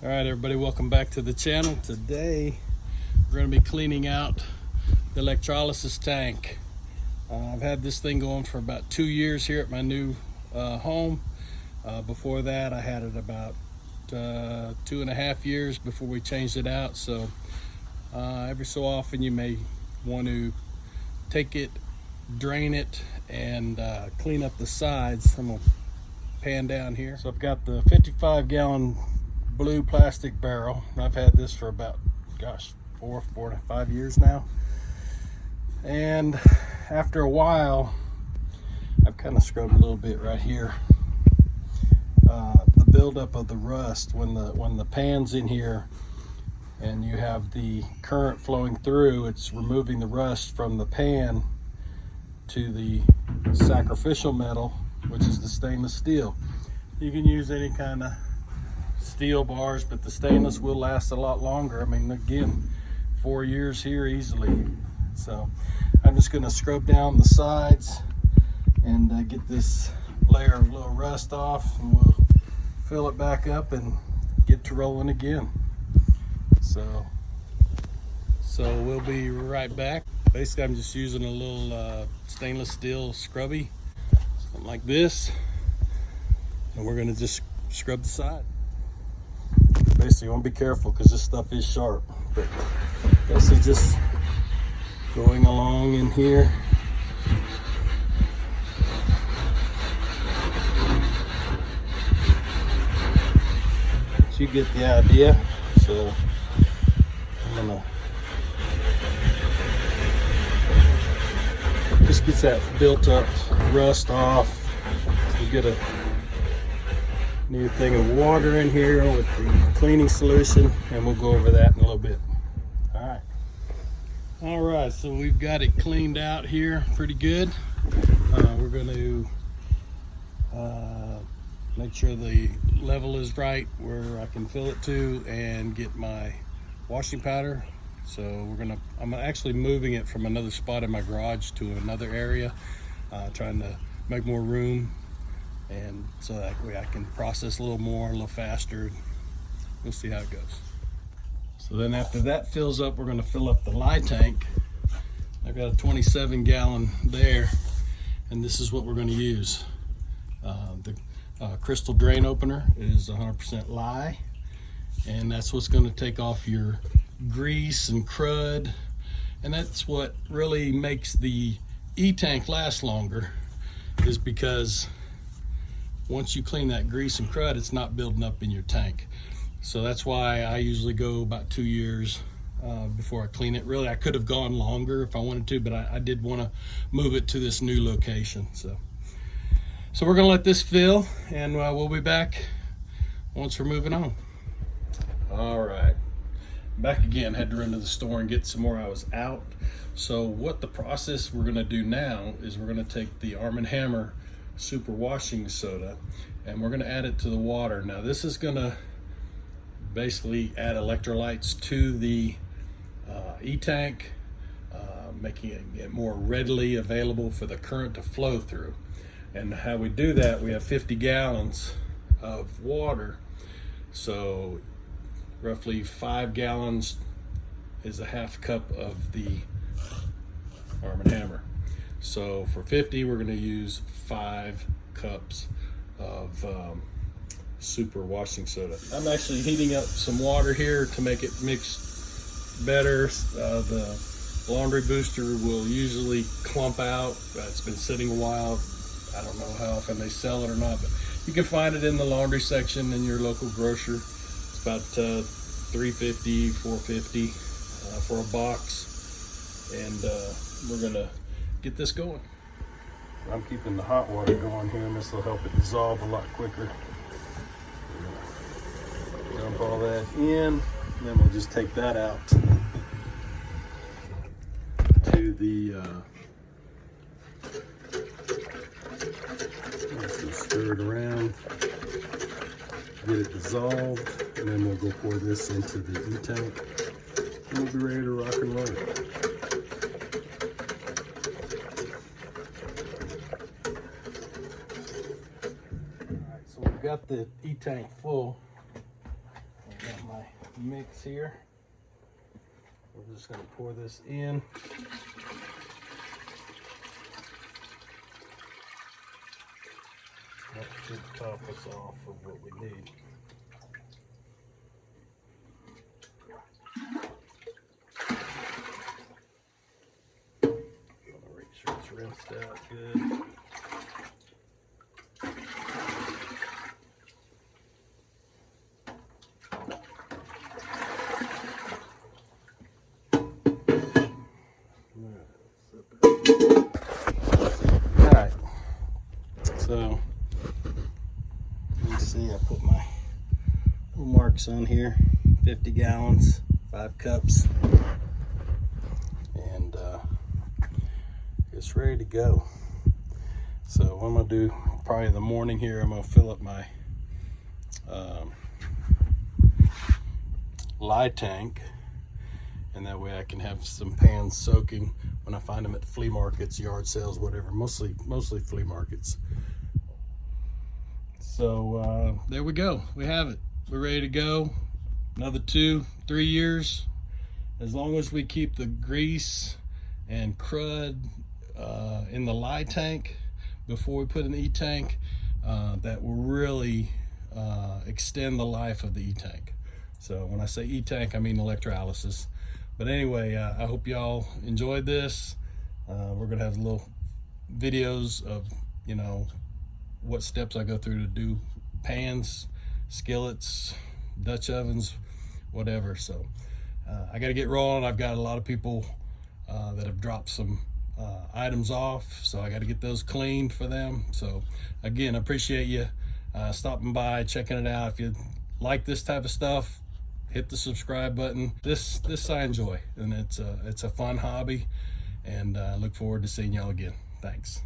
All right, everybody, welcome back to the channel. Today we're going to be cleaning out the electrolysis tank. I've had this thing going for about 2 years here at my new home. Before that, I had it about 2.5 years before we changed it out. So every so often you may want to take it, drain it, and clean up the sides. I'm going to pan down here. So I've got the 55-gallon blue plastic barrel. I've had this for about, gosh, 4 to 5 years now. And after a while, I've kind of scrubbed a little bit right here. The buildup of the rust when the pan's in here and you have the current flowing through, it's removing the rust from the pan to the sacrificial metal, which is the stainless steel. You can use any kind of steel bars, but the stainless will last a lot longer. I mean, again, 4 years here easily. So I'm just going to scrub down the sides and get this layer of little rust off, and we'll fill it back up and get to rolling again. So we'll be right back. Basically, I'm just using a little stainless steel scrubby, something like this, and we're going to just scrub the side. Basically, you want to be careful because this stuff is sharp, but this is just going along in here. You get the idea. So I'm gonna just get that built up rust off. So you get a new thing of water in here with the cleaning solution, and we'll go over that in a little bit. All right, so we've got it cleaned out here pretty good. We're going to make sure the level is right where I can fill it to and get my washing powder. So I'm actually moving it from another spot in my garage to another area, trying to make more room, and so that way I can process a little more, a little faster. We'll see how it goes. So then after that fills up, we're going to fill up the lye tank. I've got a 27-gallon there, and this is what we're going to use. The crystal drain opener is 100% lye, and that's what's going to take off your grease and crud, and that's what really makes the e-tank last longer, is because once you clean that grease and crud, it's not building up in your tank. So that's why I usually go about 2 years before I clean it. Really, I could have gone longer if I wanted to, but I did want to move it to this new location. So we're going to let this fill, and we'll be back once we're moving on. All right, back again. Had to run to the store and get some more. I was out. So what the process we're going to do now is we're going to take the Arm & Hammer super washing soda, and we're going to add it to the water. Now this is going to basically add electrolytes to the e-tank, making it more readily available for the current to flow through. And how we do that, we have 50 gallons of water, so roughly 5 gallons is a half cup of the Arm & Hammer. So for 50, we're going to use 5 cups of super washing soda. I'm actually heating up some water here to make it mix better. The laundry booster will usually clump out. It's been sitting a while. I don't know how often they sell it or not, but you can find it in the laundry section in your local grocer. It's about $3.50, $4.50 for a box, and we're gonna get this going. I'm keeping the hot water going here, and this will help it dissolve a lot quicker. Dump all that in, and then we'll just take that out to the just stir it around, get it dissolved, and then we'll go pour this into the e-tank, and we'll be ready to rock and roll. Alright, so we've got the e-tank full. mix here. We're just going to pour this in. That should top us off of what we need. Make sure it's rinsed out good. Alright, so you can see I put my little marks on here, 50 gallons, 5 cups, and it's ready to go. So what I'm going to do, probably in the morning here, I'm going to fill up my lye tank, and that way I can have some pans soaking when I find them at flea markets, yard sales, whatever, mostly flea markets. So there we go, we have it, we're ready to go. Another 2-3 years, as long as we keep the grease and crud in the lye tank before we put in the e-tank, that will really extend the life of the e-tank. So when I say e-tank, I mean electrolysis. But anyway, I hope y'all enjoyed this. We're gonna have little videos of, you know, what steps I go through to do pans, skillets, Dutch ovens, whatever. So I gotta get rolling. I've got a lot of people that have dropped some items off, so I got to get those cleaned for them. So again, I appreciate you stopping by, checking it out. If you like this type of stuff, hit the subscribe button. This I enjoy, and it's a fun hobby, and I look forward to seeing y'all again. Thanks.